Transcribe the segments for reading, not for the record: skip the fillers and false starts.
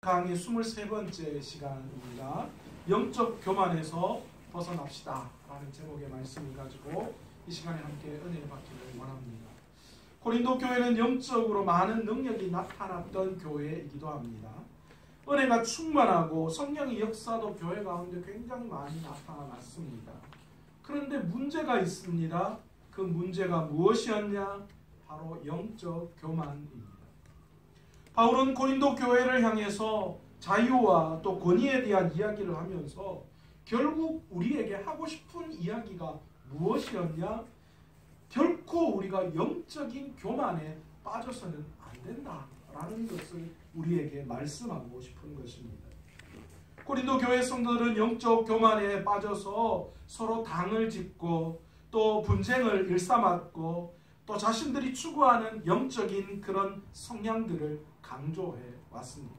강의 23번째 시간입니다. 영적 교만에서 벗어납시다 라는 제목의 말씀을 가지고 이 시간에 함께 은혜를 받기를 원합니다. 고린도 교회는 영적으로 많은 능력이 나타났던 교회이기도 합니다. 은혜가 충만하고 성령의 역사도 교회 가운데 굉장히 많이 나타났습니다. 그런데 문제가 있습니다. 그 문제가 무엇이었냐? 바로 영적 교만입니다. 바울은 고린도 교회를 향해서 자유와 또 권위에 대한 이야기를 하면서 결국 우리에게 하고 싶은 이야기가 무엇이었냐? 결코 우리가 영적인 교만에 빠져서는 안 된다라는 것을 우리에게 말씀하고 싶은 것입니다. 고린도 교회 성도들은 영적 교만에 빠져서 서로 당을 짓고 또 분쟁을 일삼았고 또 자신들이 추구하는 영적인 그런 성향들을 강조해 왔습니다.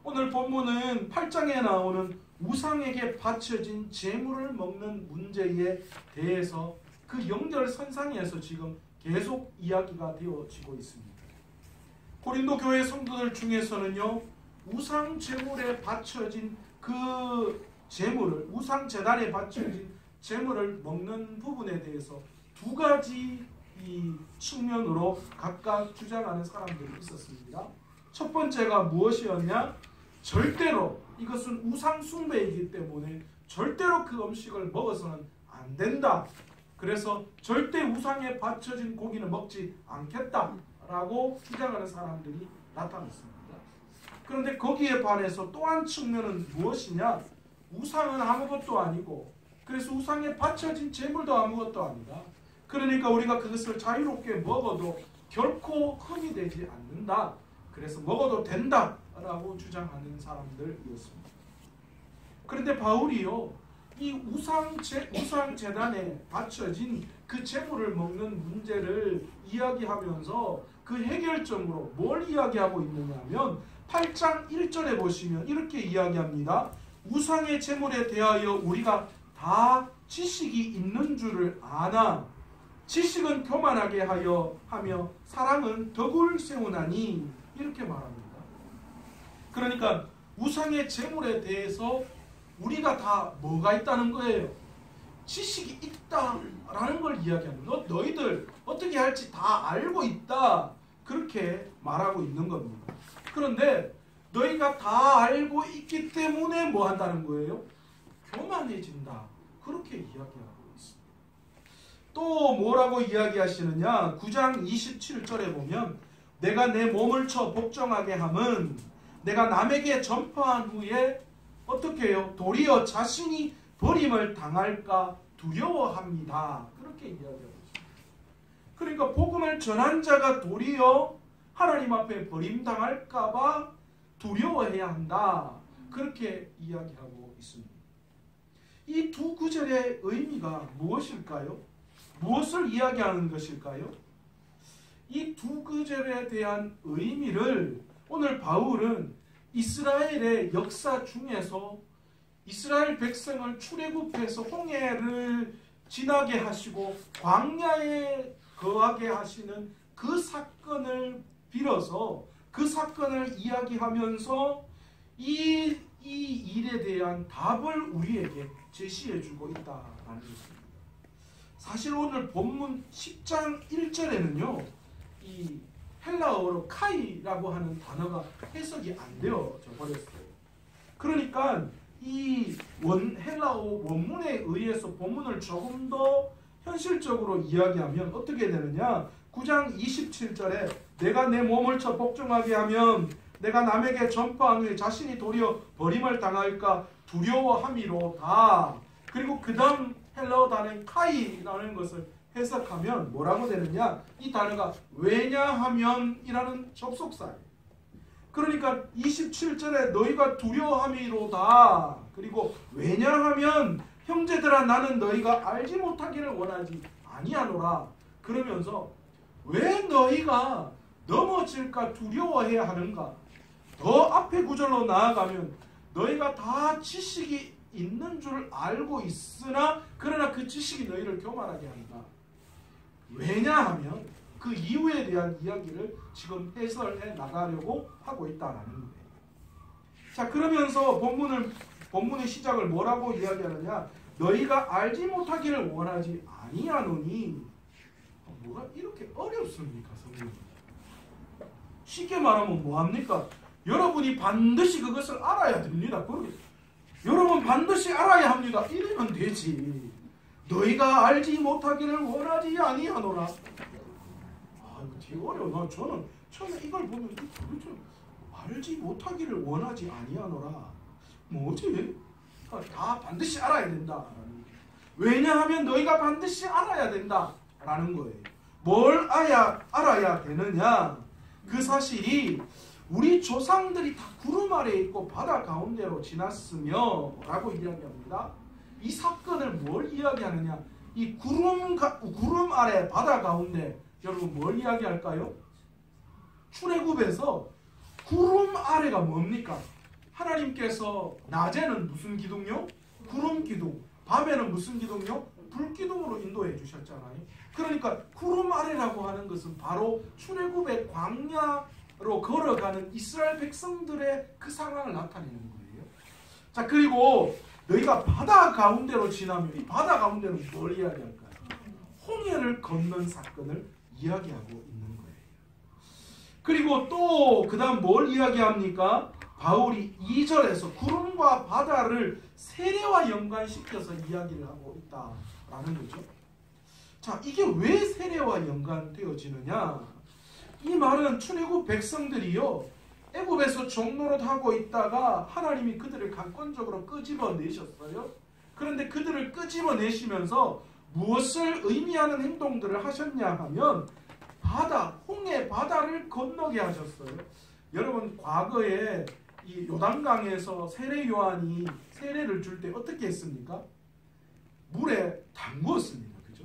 오늘 본문은 8장에 나오는 우상에게 바쳐진 제물을 먹는 문제에 대해서 그 연결선상에서 지금 계속 이야기가 되어지고 있습니다. 고린도 교회 성도들 중에서는요, 우상 제물에 바쳐진 그 제물을, 우상 제단에 바쳐진 제물을 먹는 부분에 대해서 두 가지 이 측면으로 각각 주장하는 사람들이 있었습니다. 첫 번째가 무엇이었냐? 절대로 이것은 우상 숭배이기 때문에 절대로 그 음식을 먹어서는 안 된다. 그래서 절대 우상에 바쳐진 고기는 먹지 않겠다라고 주장하는 사람들이 나타났습니다. 그런데 거기에 반해서 또 한 측면은 무엇이냐? 우상은 아무것도 아니고 그래서 우상에 바쳐진 제물도 아무것도 아니다. 그러니까 우리가 그것을 자유롭게 먹어도 결코 흠이 되지 않는다. 그래서 먹어도 된다라고 주장하는 사람들이었습니다. 그런데 바울이요, 이 우상 제단에 바쳐진 그 제물을 먹는 문제를 이야기하면서 그 해결점으로 뭘 이야기하고 있느냐면 8장 1절에 보시면 이렇게 이야기합니다. 우상의 제물에 대하여 우리가 다 지식이 있는 줄을 아나 지식은 교만하게 하며 사랑은 덕을 세우나니 이렇게 말합니다. 그러니까 우상의 제물에 대해서 우리가 다 뭐가 있다는 거예요? 지식이 있다라는 걸 이야기합니다. 너희들 어떻게 할지 다 알고 있다. 그렇게 말하고 있는 겁니다. 그런데 너희가 다 알고 있기 때문에 뭐 한다는 거예요? 교만해진다. 그렇게 이야기하고 있습니다. 또 뭐라고 이야기하시느냐? 9장 27절에 보면 내가 내 몸을 쳐 복종하게 함은 내가 남에게 전파한 후에 어떻게 해요? 도리어 자신이 버림을 당할까 두려워합니다. 그렇게 이야기하고 있습니다. 그러니까 복음을 전한 자가 도리어 하나님 앞에 버림당할까 봐 두려워해야 한다. 그렇게 이야기하고 있습니다. 이 두 구절의 의미가 무엇일까요? 무엇을 이야기하는 것일까요? 이 두 구절에 대한 의미를 오늘 바울은 이스라엘의 역사 중에서 이스라엘 백성을 출애굽해서 홍해를 지나게 하시고 광야에 거하게 하시는 그 사건을 빌어서 그 사건을 이야기하면서 이 일에 대한 답을 우리에게 제시해주고 있다라는 것입니다. 사실 오늘 본문 10장 1절에는요. 이 헬라어로 카이라고 하는 단어가 해석이 안 되어져 버렸어요. 그러니까 이 헬라어 원문에 의해서 본문을 조금 더 현실적으로 이야기하면 어떻게 되느냐? 9장 27절에 내가 내 몸을 쳐 복종하게 하면 내가 남에게 전파한 후에 자신이 도리어 버림을 당할까 두려워함이로다. 그리고 그 다음 헬라어 단어인 카이라는 것을 해석하면 뭐라고 되느냐? 이 단어가 왜냐하면이라는 접속사예요. 그러니까 27절에 너희가 두려워함이로다. 그리고 왜냐하면 형제들아 나는 너희가 알지 못하기를 원하지 아니하노라. 그러면서 왜 너희가 넘어질까 두려워해야 하는가? 더 앞에 구절로 나아가면 너희가 다 지식이 있는 줄 알고 있으나 그러나 그 지식이 너희를 교만하게 한다. 왜냐하면 그 이유에 대한 이야기를 지금 해설해 나가려고 하고 있다는 거예요. 자, 그러면서 본문의 시작을 뭐라고 이야기하느냐? 너희가 알지 못하기를 원하지 아니하노니. 뭐가 이렇게 어렵습니까, 성경? 쉽게 말하면 뭐합니까? 여러분이 반드시 그것을 알아야 됩니다. 여러분 반드시 알아야 합니다. 이러면 되지. 너희가 알지 못하기를 원하지 아니하노라. 이거 되게 어려워. 저는 처음에 이걸 보면 도대체 알지 못하기를 원하지 아니하노라. 뭐지? 다 반드시 알아야 된다. 왜냐하면 너희가 반드시 알아야 된다라는 거예요. 뭘 알아야 되느냐? 그 사실이 우리 조상들이 다 구름 아래에 있고 바다 가운데로 지났으며 라고 이야기합니다. 이 사건을 뭘 이야기하느냐? 이 구름 아래 바다 가운데, 여러분 뭘 이야기할까요? 출애굽에서 구름 아래가 뭡니까? 하나님께서 낮에는 무슨 기둥요? 구름 기둥. 밤에는 무슨 기둥요? 불 기둥으로 인도해 주셨잖아요. 그러니까 구름 아래라고 하는 것은 바로 출애굽의 광야로 걸어가는 이스라엘 백성들의 그 상황을 나타내는 거예요. 자, 그리고 너희가 바다 가운데로 지나면 이 바다 가운데는 뭘 이야기할까요? 홍해를 건넌 사건을 이야기하고 있는 거예요. 그리고 또 그 다음 뭘 이야기합니까? 바울이 2절에서 구름과 바다를 세례와 연관시켜서 이야기를 하고 있다라는 거죠. 자, 이게 왜 세례와 연관되어지느냐? 이 말은 출애굽 백성들이요, 애굽에서 종노릇하고 있다가 하나님이 그들을 강권적으로 끄집어내셨어요. 그런데 그들을 끄집어내시면서 무엇을 의미하는 행동들을 하셨냐 하면 홍해 바다를 건너게 하셨어요. 여러분, 과거에 이 요단강에서 세례 요한이 세례를 줄 때 어떻게 했습니까? 물에 담그었습니다. 그죠?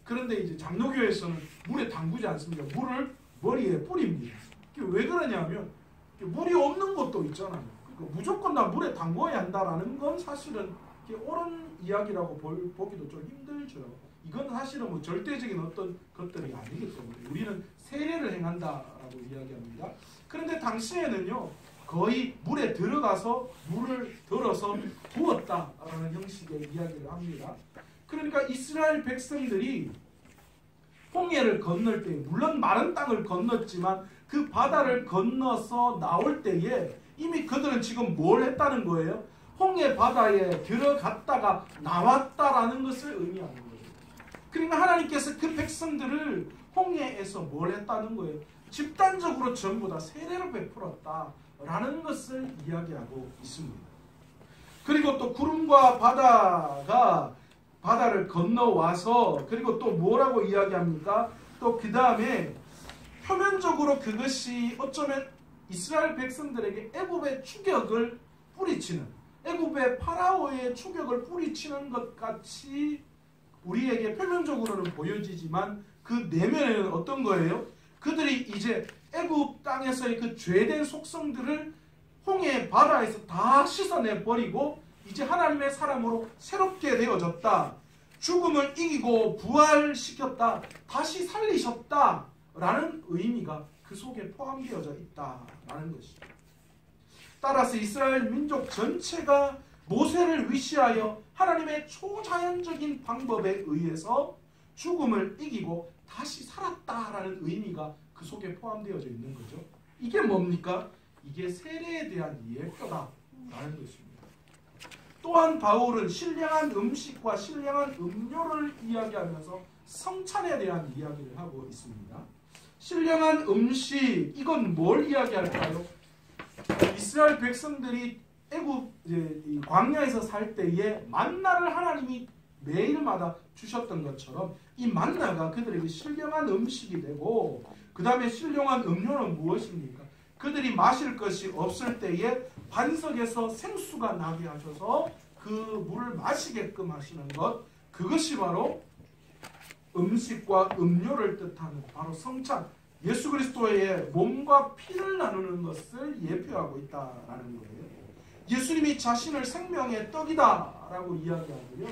그런데 이제 장로교에서는 물에 담그지 않습니다. 물을 머리에 뿌립니다. 왜 그러냐면 물이 없는 곳도 있잖아요. 그러니까 무조건 다 물에 담궈야 한다라는 건 사실은 옳은 이야기라고 보기도 좀 힘들죠. 이건 사실은 뭐 절대적인 어떤 것들이 아니기 때문에 우리는 세례를 행한다라고 이야기합니다. 그런데 당시에는요, 거의 물에 들어가서 물을 들어서 부었다라는 형식의 이야기를 합니다. 그러니까 이스라엘 백성들이 홍해를 건널 때, 물론 마른 땅을 건넜지만 그 바다를 건너서 나올 때에 이미 그들은 지금 뭘 했다는 거예요? 홍해 바다에 들어갔다가 나왔다라는 것을 의미하는 거예요. 그러니까 하나님께서 그 백성들을 홍해에서 뭘 했다는 거예요? 집단적으로 전부 다 세례를 베풀었다라는 것을 이야기하고 있습니다. 그리고 또 구름과 바다가 바다를 건너와서, 그리고 또 뭐라고 이야기합니까? 또 그 다음에 표면적으로 그것이 어쩌면 이스라엘 백성들에게 애굽의 추격을 뿌리치는, 애굽의 파라오의 추격을 뿌리치는 것 같이 우리에게 표면적으로는 보여지지만 그 내면에는 어떤 거예요? 그들이 이제 애굽 땅에서의 그 죄된 속성들을 홍해 바다에서 다 씻어내버리고 이제 하나님의 사람으로 새롭게 되어졌다. 죽음을 이기고 부활시켰다. 다시 살리셨다. 라는 의미가 그 속에 포함되어져 있다라는 것이죠. 따라서 이스라엘 민족 전체가 모세를 위시하여 하나님의 초자연적인 방법에 의해서 죽음을 이기고 다시 살았다라는 의미가 그 속에 포함되어져 있는 거죠. 이게 뭡니까? 이게 세례에 대한 예표다라는 것입니다. 또한 바울은 신령한 음식과 신령한 음료를 이야기하면서 성찬에 대한 이야기를 하고 있습니다. 신령한 음식, 이건 뭘 이야기할까요? 이스라엘 백성들이 애굽 광야에서 살 때에 만나를 하나님이 매일마다 주셨던 것처럼 이 만나가 그들에게 신령한 음식이 되고, 그 다음에 신령한 음료는 무엇입니까? 그들이 마실 것이 없을 때에 반석에서 생수가 나게 하셔서 그 물을 마시게끔 하시는 것, 그것이 바로 음식과 음료를 뜻하는 바로 성찬, 예수 그리스도의 몸과 피를 나누는 것을 예표하고 있다라는 거예요. 예수님이 자신을 생명의 떡이다라고 이야기하고요.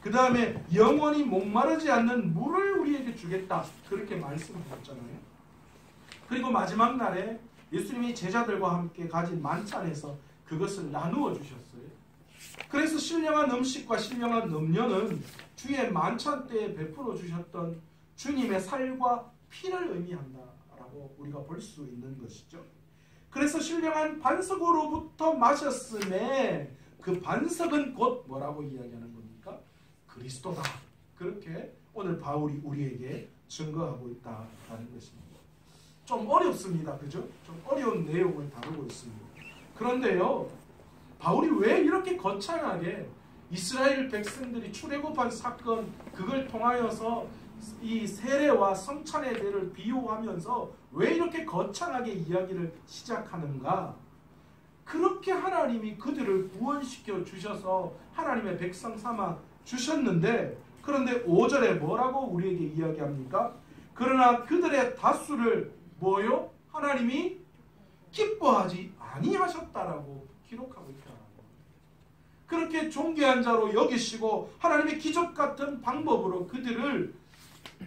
그 다음에 영원히 목마르지 않는 물을 우리에게 주겠다, 그렇게 말씀하셨잖아요. 그리고 마지막 날에 예수님이 제자들과 함께 가진 만찬에서 그것을 나누어 주셨어요. 그래서 신령한 음식과 신령한 음료는 주의 만찬 때에 베풀어 주셨던 주님의 살과 피를 의미한다라고 우리가 볼 수 있는 것이죠. 그래서 신령한 반석으로부터 마셨음에 그 반석은 곧 뭐라고 이야기하는 겁니까? 그리스도다. 그렇게 오늘 바울이 우리에게 증거하고 있다라는 것입니다. 좀 어렵습니다. 그죠? 좀 어려운 내용을 다루고 있습니다. 그런데요, 바울이 왜 이렇게 거창하게 이스라엘 백성들이 출애굽한 사건, 그걸 통하여서 이 세례와 성찬의 대를 비유하면서 왜 이렇게 거창하게 이야기를 시작하는가? 그렇게 하나님이 그들을 구원시켜 주셔서 하나님의 백성 삼아 주셨는데, 그런데 5절에 뭐라고 우리에게 이야기합니까? 그러나 그들의 다수를 뭐요? 하나님이 기뻐하지 아니하셨다라고 기록하고 있다. 그렇게 존귀한 자로 여기시고 하나님의 기적 같은 방법으로 그들을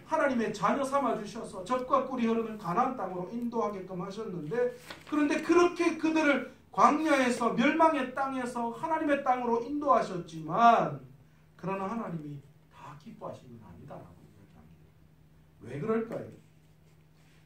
하나님의 자녀 삼아 주셔서 젖과 꿀이 흐르는 가나안 땅으로 인도하게끔 하셨는데, 그런데 그렇게 그들을 광야에서 멸망의 땅에서 하나님의 땅으로 인도하셨지만, 그러나 하나님이 다 기뻐하시는 건 아니다라고 이야기합니다. 왜 그럴까요?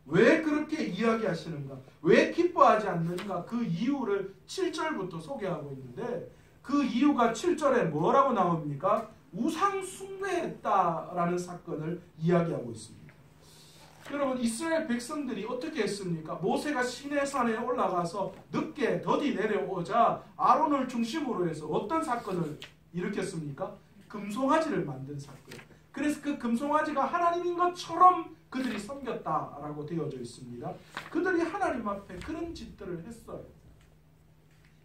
왜 그렇게 이야기하시는가? 왜 기뻐하지 않는가? 그 이유를 7절부터 소개하고 있는데, 그 이유가 7절에 뭐라고 나옵니까? 우상 숭배했다라는 사건을 이야기하고 있습니다. 여러분, 이스라엘 백성들이 어떻게 했습니까? 모세가 시내산에 올라가서 늦게 더디 내려오자 아론을 중심으로 해서 어떤 사건을 일으켰습니까? 금송아지를 만든 사건. 그래서 그 금송아지가 하나님인 것처럼 그들이 섬겼다라고 되어져 있습니다. 그들이 하나님 앞에 그런 짓들을 했어요.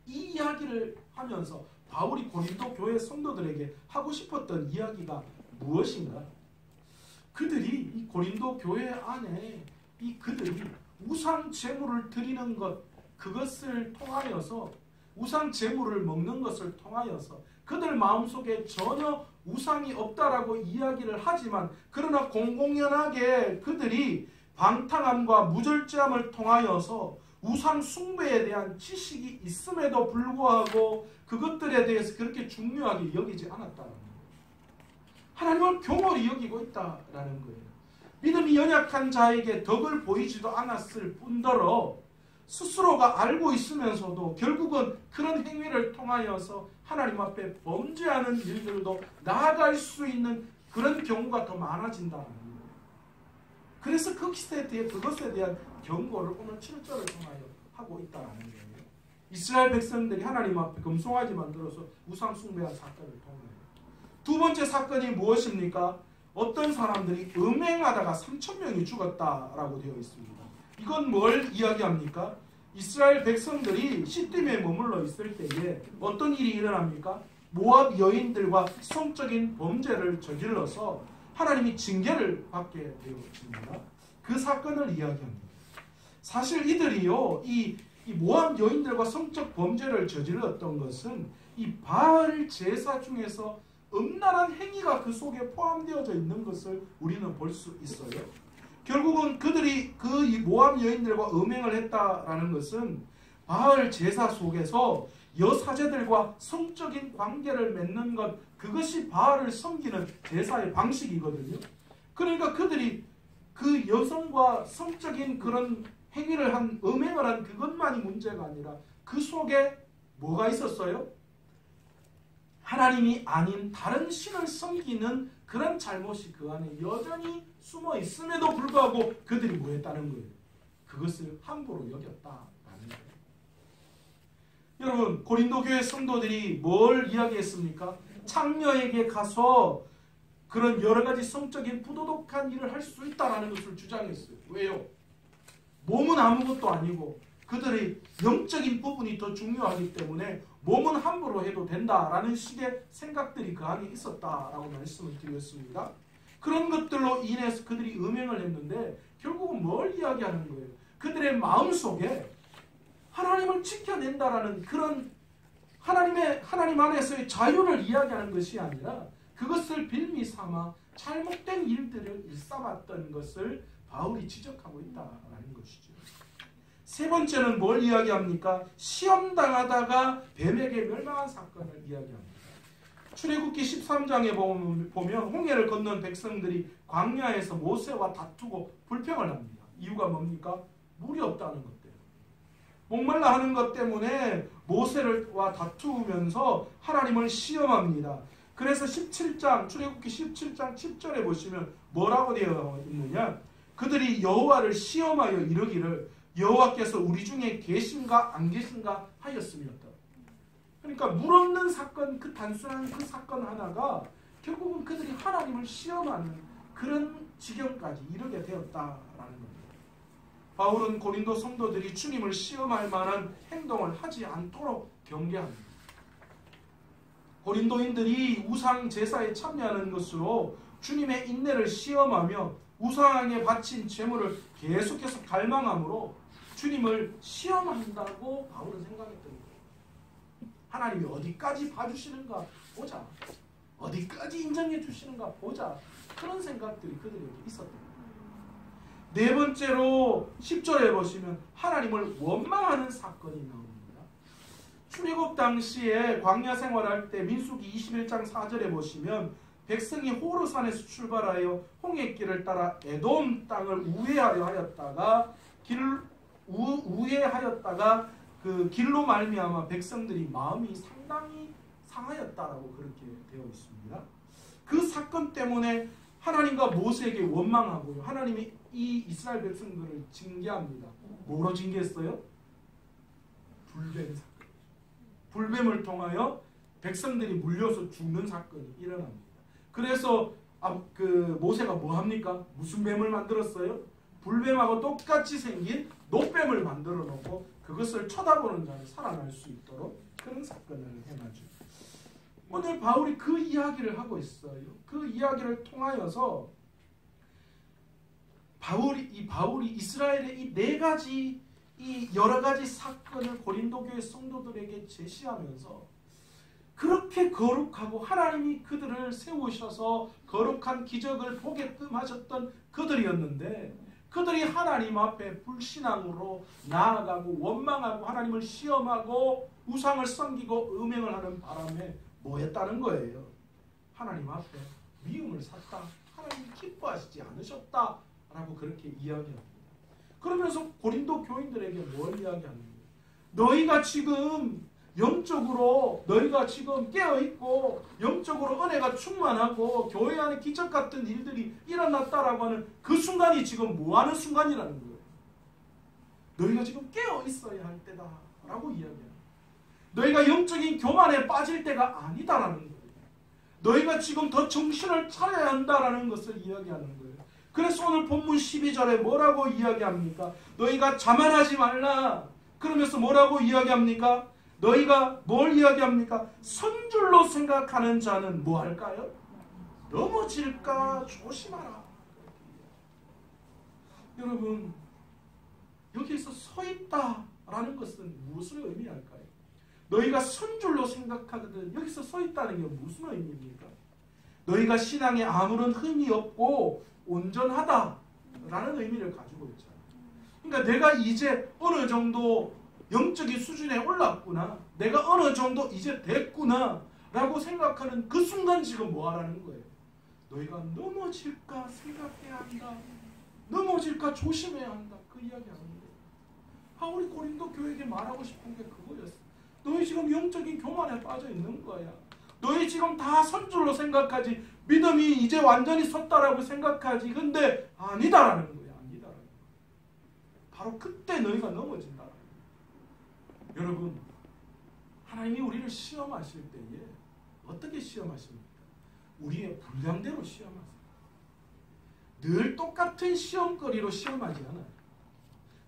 이 이야기를 하면서 바울이 고린도 교회 성도들에게 하고 싶었던 이야기가 무엇인가? 그들이 이 고린도 교회 안에 그들이 우상 제물을 드리는 것, 그것을 통하여서 우상 제물을 먹는 것을 통하여서 그들 마음속에 전혀 우상이 없다라고 이야기를 하지만, 그러나 공공연하게 그들이 방탕함과 무절제함을 통하여서 우상 숭배에 대한 지식이 있음에도 불구하고 그것들에 대해서 그렇게 중요하게 여기지 않았다는 거예요. 하나님을 교몰히 여기고 있다라는 거예요. 믿음이 연약한 자에게 덕을 보이지도 않았을 뿐더러 스스로가 알고 있으면서도 결국은 그런 행위를 통하여서 하나님 앞에 범죄하는 일들도 나아갈 수 있는 그런 경우가 더 많아진다는 거예요. 그래서 그것에 대한 경고를 오늘 7절을 통하여 하고 있다는 거예요. 이스라엘 백성들이 하나님 앞에 금송아지 만들어서 우상 숭배한 사건을 통하여. 두 번째 사건이 무엇입니까? 어떤 사람들이 음행하다가 3,000명이 죽었다라고 되어 있습니다. 이건 뭘 이야기합니까? 이스라엘 백성들이 시딤에 머물러 있을 때에 어떤 일이 일어납니까? 모압 여인들과 성적인 범죄를 저질러서 하나님이 징계를 받게 되어집니다. 그 사건을 이야기합니다. 사실 이들이요, 이 모압 여인들과 성적 범죄를 저질렀던 것은 이 바알 제사 중에서 음란한 행위가 그 속에 포함되어져 있는 것을 우리는 볼 수 있어요. 결국은 그들이 이 모압 여인들과 음행을 했다라는 것은 바알 제사 속에서 여사제들과 성적인 관계를 맺는 것, 그것이 바알을 섬기는 제사의 방식이거든요. 그러니까 그들이 그 여성과 성적인 그런 행위를 한, 음행을 한 그것만이 문제가 아니라 그 속에 뭐가 있었어요? 하나님이 아닌 다른 신을 섬기는 그런 잘못이 그 안에 여전히 숨어 있음에도 불구하고 그들이 뭐 했다는 거예요? 그것을 함부로 여겼다라는 거예요. 여러분, 고린도 교회 성도들이 뭘 이야기했습니까? 창녀에게 가서 그런 여러 가지 성적인 부도덕한 일을 할 수 있다는 것을 주장했어요. 왜요? 몸은 아무것도 아니고 그들의 영적인 부분이 더 중요하기 때문에 몸은 함부로 해도 된다라는 식의 생각들이 그 안에 있었다라고 말씀을 드렸습니다. 그런 것들로 인해서 그들이 음행을 했는데 결국은 뭘 이야기하는 거예요? 그들의 마음속에 하나님을 지켜낸다라는 그런 하나님 안에서의 자유를 이야기하는 것이 아니라 그것을 빌미 삼아 잘못된 일들을 일삼았던 것을 바울이 지적하고 있다라는 것이죠. 세 번째는 뭘 이야기합니까? 시험 당하다가 뱀에게 멸망한 사건을 이야기합니다. 출애굽기 13장에 보면 홍해를 건넌 백성들이 광야에서 모세와 다투고 불평을 합니다. 이유가 뭡니까? 물이 없다는 것 때문에. 목말라 하는 것 때문에 모세와 다투면서 하나님을 시험합니다. 그래서 17장, 출애굽기 17장 10절에 보시면 뭐라고 되어 있느냐? 그들이 여호와를 시험하여 이르기를 여호와께서 우리 중에 계신가 안 계신가 하였음이었다. 그러니까 물 없는 사건, 그 단순한 그 사건 하나가 결국은 그들이 하나님을 시험하는 그런 지경까지 이르게 되었다라는 겁니다. 바울은 고린도 성도들이 주님을 시험할 만한 행동을 하지 않도록 경계합니다. 고린도인들이 우상 제사에 참여하는 것으로 주님의 인내를 시험하며 우상에 바친 제물을 계속해서 갈망함으로 주님을 시험한다고 바울은 생각했던 거예요. 하나님이 어디까지 봐주시는가 보자. 어디까지 인정해 주시는가 보자. 그런 생각들이 그들에게 있었던 거예요. 네 번째로 10절에 보시면 하나님을 원망하는 사건이 나옵니다. 출애굽 당시에 광야 생활할 때 민수기 21장 4절에 보시면 백성이 호르산에서 출발하여 홍해길을 따라 에돔 땅을 우회하려 하였다가 그 길로 말미암아 백성들이 마음이 상당히 상하였다라고 그렇게 되어 있습니다. 그 사건 때문에 하나님과 모세에게 원망하고요. 하나님이 이 이스라엘 백성들을 징계합니다. 뭐로 징계했어요? 불뱀 사건. 불뱀을 통하여 백성들이 물려서 죽는 사건이 일어납니다. 그래서 모세가 뭐 합니까? 무슨 뱀을 만들었어요? 불뱀하고 똑같이 생긴 노뱀을 만들어 놓고 그것을 쳐다보는 자는 살아날 수 있도록 그런 사건을 행하죠. 오늘 바울이 그 이야기를 하고 있어요. 그 이야기를 통하여서 바울이 이스라엘의 이 네 가지 이 여러 가지 사건을 고린도 교회 성도들에게 제시하면서 그렇게 거룩하고 하나님이 그들을 세우셔서 거룩한 기적을 보게끔 하셨던 그들이었는데 그들이 하나님 앞에 불신앙으로 나아가고 원망하고 하나님을 시험하고 우상을 섬기고 음행을 하는 바람에 뭐 했다는 거예요? 하나님 앞에 미움을 샀다. 하나님이 기뻐하시지 않으셨다. 라고 그렇게 이야기합니다. 그러면서 고린도 교인들에게 뭘 이야기하는 거예요? 너희가 지금 영적으로 너희가 지금 깨어있고 영적으로 은혜가 충만하고 교회 안에 기적 같은 일들이 일어났다라고 하는 그 순간이 지금 뭐하는 순간이라는 거예요. 너희가 지금 깨어있어야 할 때다라고 이야기합니다. 너희가 영적인 교만에 빠질 때가 아니다라는 거예요. 너희가 지금 더 정신을 차려야 한다라는 것을 이야기하는 거예요. 그래서 오늘 본문 12절에 뭐라고 이야기합니까? 너희가 자만하지 말라. 그러면서 뭐라고 이야기합니까? 너희가 뭘 이야기합니까? 선줄로 생각하는 자는 뭐 할까요? 넘어질까 조심하라. 여러분, 여기서 서 있다라는 것은 무엇을 의미할까요? 너희가 선줄로 생각하거든 여기서 서 있다는 게 무슨 의미입니까? 너희가 신앙에 아무런 흠이 없고 온전하다라는 의미를 가지고 있잖아요. 그러니까 내가 이제 어느 정도 영적인 수준에 올랐구나. 내가 어느 정도 이제 됐구나. 라고 생각하는 그 순간 지금 뭐 하라는 거예요? 너희가 넘어질까 생각해야 한다. 넘어질까 조심해야 한다. 그 이야기 하는 거예요. 바울이 고린도 교회에게 말하고 싶은 게 그거였어. 너희 지금 영적인 교만에 빠져 있는 거야. 너희 지금 다 선줄로 생각하지. 믿음이 이제 완전히 섰다라고 생각하지. 근데 아니다라는 거야. 아니다라는 거야. 바로 그때 너희가 넘어진다. 여러분, 하나님이 우리를 시험하실 때에 어떻게 시험하십니까? 우리의 분량대로 시험하세요. 늘 똑같은 시험거리로 시험하지 않아요.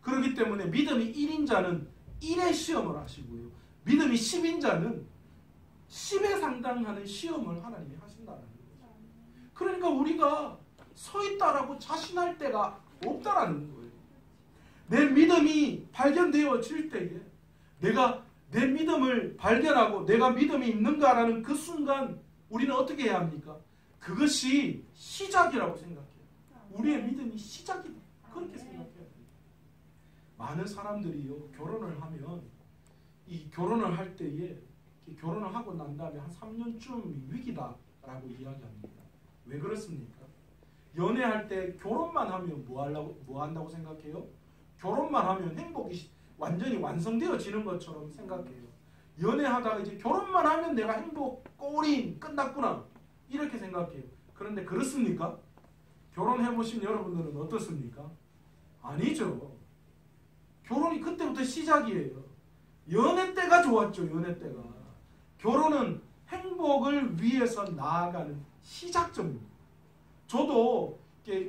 그렇기 때문에 믿음이 1인 자는 1의 시험을 하시고요. 믿음이 10인 자는 10에 상당하는 시험을 하나님이 하신다는 거죠. 그러니까 우리가 서 있다라고 자신할 때가 없다라는 거예요. 내 믿음이 발견되어질 때에 내가 내 믿음을 발견하고 내가 믿음이 있는가라는 그 순간 우리는 어떻게 해야 합니까? 그것이 시작이라고 생각해요. 우리의 믿음이 시작이다. 그렇게 생각해야 됩니다. 많은 사람들이요 결혼을 하면 이 결혼을 할 때에 결혼을 하고 난 다음에 한 3년쯤 위기다라고 이야기합니다. 왜 그렇습니까? 연애할 때 결혼만 하면 뭐 한다고 생각해요? 결혼만 하면 행복이 완전히 완성되어지는 것처럼 생각해요. 연애하다가 이제 결혼만 하면 내가 행복 꼬린 끝났구나 이렇게 생각해요. 그런데 그렇습니까? 결혼해보신 여러분들은 어떻습니까? 아니죠. 결혼이 그때부터 시작이에요. 연애 때가 좋았죠. 연애 때가. 결혼은 행복을 위해서 나아가는 시작점입니다. 저도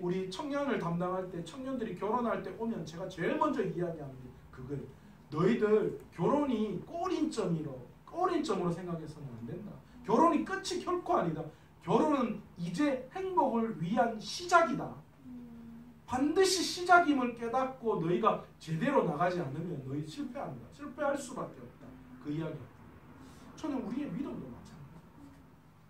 우리 청년을 담당할 때 청년들이 결혼할 때 오면 제가 제일 먼저 이야기하는 게 그거예요. 너희들 결혼이 꼬린점으로 생각해서는 안 된다. 결혼이 끝이 결코 아니다. 결혼은 이제 행복을 위한 시작이다. 반드시 시작임을 깨닫고 너희가 제대로 나가지 않으면 너희 실패합니다. 실패할 수밖에 없다. 그 이야기입니다. 저는 우리의 믿음도 마찬가지입니다.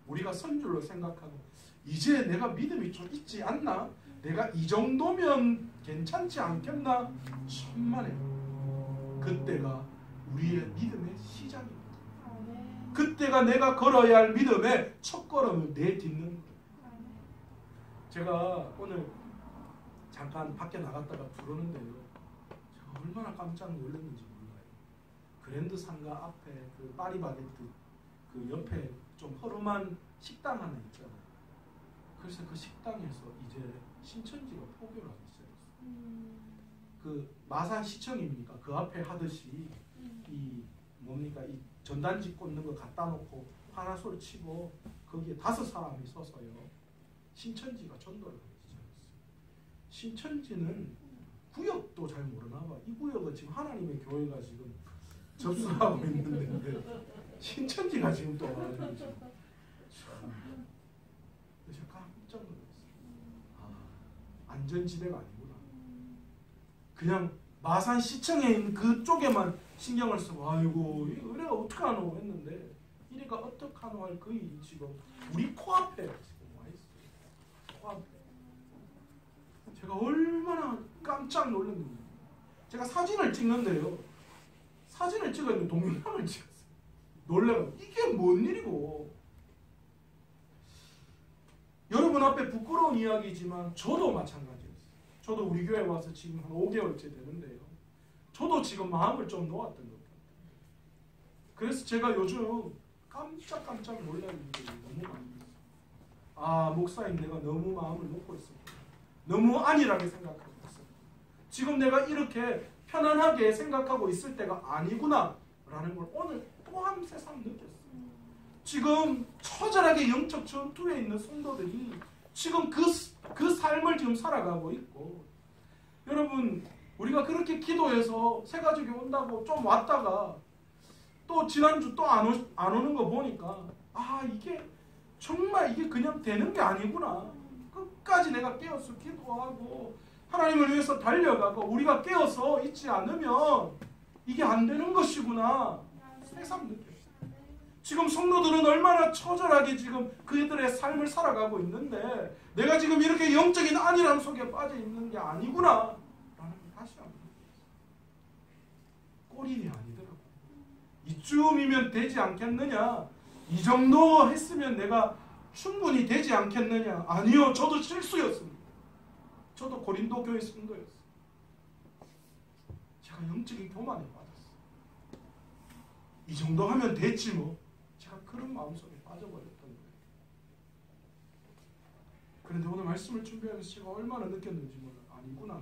우리가 선줄로 생각하고 이제 내가 믿음이 좀 있지 않나? 내가 이 정도면 괜찮지 않겠나? 천만에요. 그때가 우리의 믿음의 시작입니다. 그때가 내가 걸어야 할 믿음의 첫걸음을 내딛는 거예요. 제가 오늘 잠깐 밖에 나갔다가 들어오는데요. 제가 얼마나 깜짝 놀랐는지 몰라요. 그랜드 상가 앞에 그 파리바게뜨 그 옆에 좀 허름한 식당 하나 있잖아요. 그래서 그 식당에서 이제 신천지가 포교를 하기 시작했어요. 그 마산시청입니까? 그 앞에 하듯이 이 뭡니까? 이 전단지 꽂는 거 갖다 놓고 파라솔 치고 거기에 5사람이 서서요. 신천지가 전도를 하기 시작했어요. 신천지는 구역도 잘 모르나 봐. 이 구역은 지금 하나님의 교회가 지금 접수하고 있는데 신천지가 지금 또 와가지고 지금 그래서 깜짝 놀랐어요. 안전지대가 아니구나. 그냥 마산시청에 있는 그쪽에만 신경을 쓰고 아이고 이 은혜가 어떡하노 했는데 이래가 어떡하노 할 그 일이 지금 우리 코앞에 지금 와 있어요. 코앞에. 제가 얼마나 깜짝 놀랐는지. 제가 사진을 찍는데요. 사진을 찍었는데 동영상을 찍었어요. 놀래가지고 이게 뭔 일이고. 여러분 앞에 부끄러운 이야기지만 저도 마찬가지였어요. 저도 우리 교회 와서 지금 한 5개월째 되는데요. 저도 지금 마음을 좀 놓았던 것 같아요. 그래서 제가 요즘 깜짝 놀라는 일이 너무 많습니다. 아, 목사님 내가 너무 마음을 놓고 있었구나. 너무 안일하게 생각하고 있었구나. 지금 내가 이렇게 편안하게 생각하고 있을 때가 아니구나 라는 걸 오늘 또한 새삼 느꼈어요. 지금 처절하게 영적 전투에 있는 성도들이 지금 그 삶을 지금 살아가고 있고, 여러분 우리가 그렇게 기도해서 새가족이 온다고 좀 왔다가 또 지난주 또 안 오는 거 보니까 아 이게 정말 이게 그냥 되는 게 아니구나. 끝까지 내가 깨어서 기도하고 하나님을 위해서 달려가고 우리가 깨어서 있지 않으면 이게 안 되는 것이구나 새삼 느꼈어요. 지금 성도들은 얼마나 처절하게 지금 그들의 삶을 살아가고 있는데 내가 지금 이렇게 영적인 안일함 속에 빠져 있는 게 아니구나 라는 걸 다시 한번 꼬리이 아니더라고요. 이쯤이면 되지 않겠느냐, 이 정도 했으면 내가 충분히 되지 않겠느냐. 아니요, 저도 실수였습니다. 저도 고린도 교회 성도였어요. 제가 영적인 교만에 빠졌어요. 이 정도 하면 됐지 뭐. 제가 그런 마음속에 빠져버렸던 거예요. 그런데 오늘 말씀을 준비하면서 제가 얼마나 느꼈는지 몰라요. 아니구나.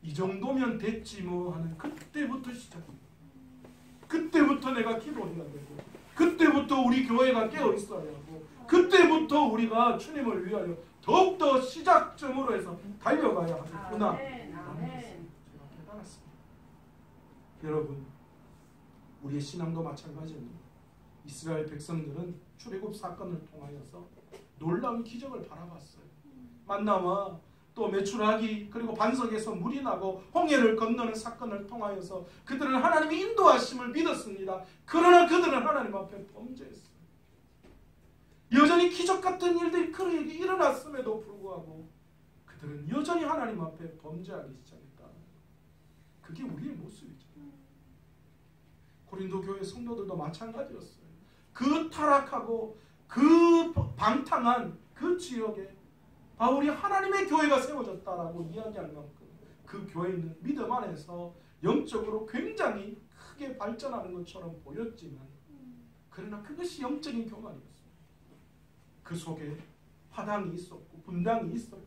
이 정도면 됐지 뭐 하는 그때부터 시작입니다. 그때부터 내가 기도해야 되고, 그때부터 우리 교회가 깨어 있어야 하고, 그때부터 우리가 주님을 위하여 더욱더 시작점으로 해서 달려가야 하겠구나 라는 것을 제가 깨달았습니다. 여러분, 우리의 신앙도 마찬가지입니다. 이스라엘 백성들은 출애굽 사건을 통하여서 놀라운 기적을 바라봤어요. 만나와 또 메추라기 그리고 반석에서 물이 나고 홍해를 건너는 사건을 통하여서 그들은 하나님의 인도하심을 믿었습니다. 그러나 그들은 하나님 앞에 범죄했어요. 여전히 기적 같은 일들이 그들에게 일어났음에도 불구하고 그들은 여전히 하나님 앞에 범죄하기 시작했다. 그게 우리의 모습이죠. 고린도 교회 성도들도 마찬가지였어요. 그 타락하고 그 방탕한 그 지역에 바울이 하나님의 교회가 세워졌다라고 이야기할 만큼 그 교회는 믿음 안에서 영적으로 굉장히 크게 발전하는 것처럼 보였지만 그러나 그것이 영적인 교만이었습니다. 그 속에 화당이 있었고 분당이 있었고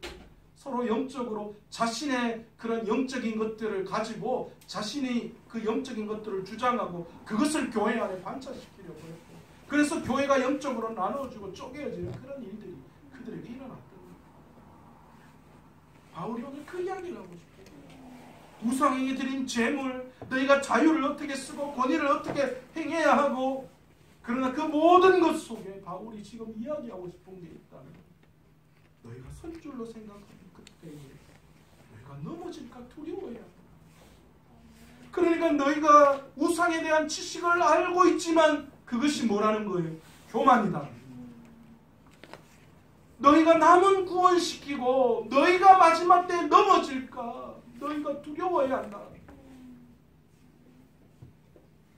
서로 영적으로 자신의 그런 영적인 것들을 가지고 자신이 그 영적인 것들을 주장하고 그것을 교회 안에 관찰시키려고 했고 그래서 교회가 영적으로 나눠지고 쪼개어지는 그런 일들이 그들에게 일어났던 거예요. 바울이 오늘 그 이야기를 하고 싶어요. 우상에게 드린 재물, 너희가 자유를 어떻게 쓰고 권위를 어떻게 행해야 하고 그러나 그 모든 것 속에 바울이 지금 이야기하고 싶은 게 있다는 거예요. 너희가 선줄로 생각하는 그때에 너희가 넘어질까 두려워해야 한다. 그러니까 너희가 우상에 대한 지식을 알고 있지만 그것이 뭐라는 거예요? 교만이다. 너희가 남은 구원시키고 너희가 마지막 때에 넘어질까 너희가 두려워해야 한다.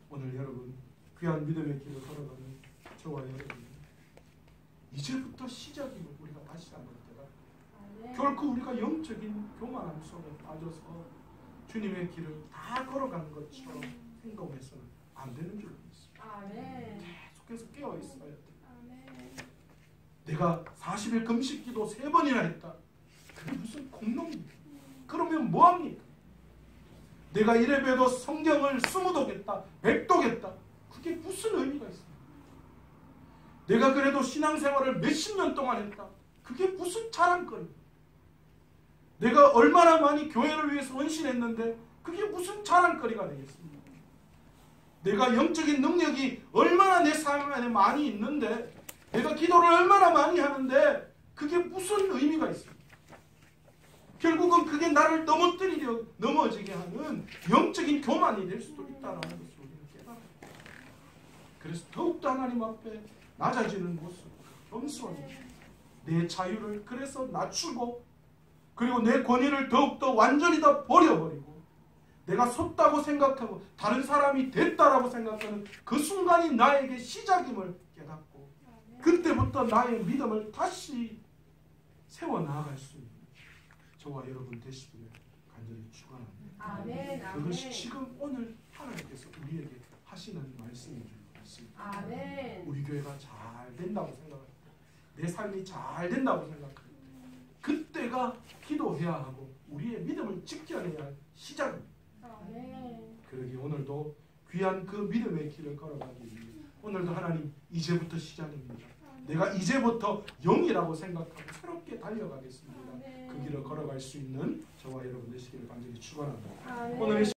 오늘 여러분 귀한 믿음의 길을 걸어가는 저와 여러분 이제부터 시작이고 우리가 다시 한번 때가 결코 우리가 영적인 교만함 속에 빠져서 주님의 길을 다 걸어가는 것처럼 행동해서는 안 되는 줄 믿습니다. 계속해서 깨어 있어야 돼. 내가 40일 금식기도 3번이나 했다. 그게 무슨 공농입니까? 그러면 뭐합니까? 내가 이래봬도 성경을 20독했다 100독했다. 그게 무슨 의미가 있습니까? 내가 그래도 신앙생활을 몇십 년 동안 했다. 그게 무슨 자랑거리입니까? 내가 얼마나 많이 교회를 위해서 헌신했는데 그게 무슨 자랑거리가 되겠습니까? 내가 영적인 능력이 얼마나 내 삶 안에 많이 있는데 내가 기도를 얼마나 많이 하는데 그게 무슨 의미가 있습니까? 결국은 그게 나를 넘어지게 하는 영적인 교만이 될 수도 있다는 것을 우리는 깨달아요. 그래서 더욱더 하나님 앞에 낮아지는 모습, 겸손히 내 자유를 그래서 낮추고 그리고 내 권위를 더욱더 완전히 다 버려버리고 내가 섰다고 생각하고 다른 사람이 됐다라고 생각하는 그 순간이 나에게 시작임을 깨닫고 그때부터 나의 믿음을 다시 세워나갈 수 있는 저와 여러분 되시기를 간절히 축원합니다. 그것이 지금 오늘 하나님께서 우리에게 하시는 말씀인 줄 믿습니다. 우리 교회가 잘 된다고 생각합니다. 내 삶이 잘 된다고 생각합니다. 그때가 기도해야 하고 우리의 믿음을 지켜내야 할 시작입니다. 그러기 오늘도 귀한 그 믿음의 길을 걸어가기 위해 오늘도 하나님 이제부터 시작입니다. 내가 이제부터 영이라고 생각하고 새롭게 달려가겠습니다. 그 길을 걸어갈 수 있는 저와 여러분 되시기를 간절히 축원합니다. 오늘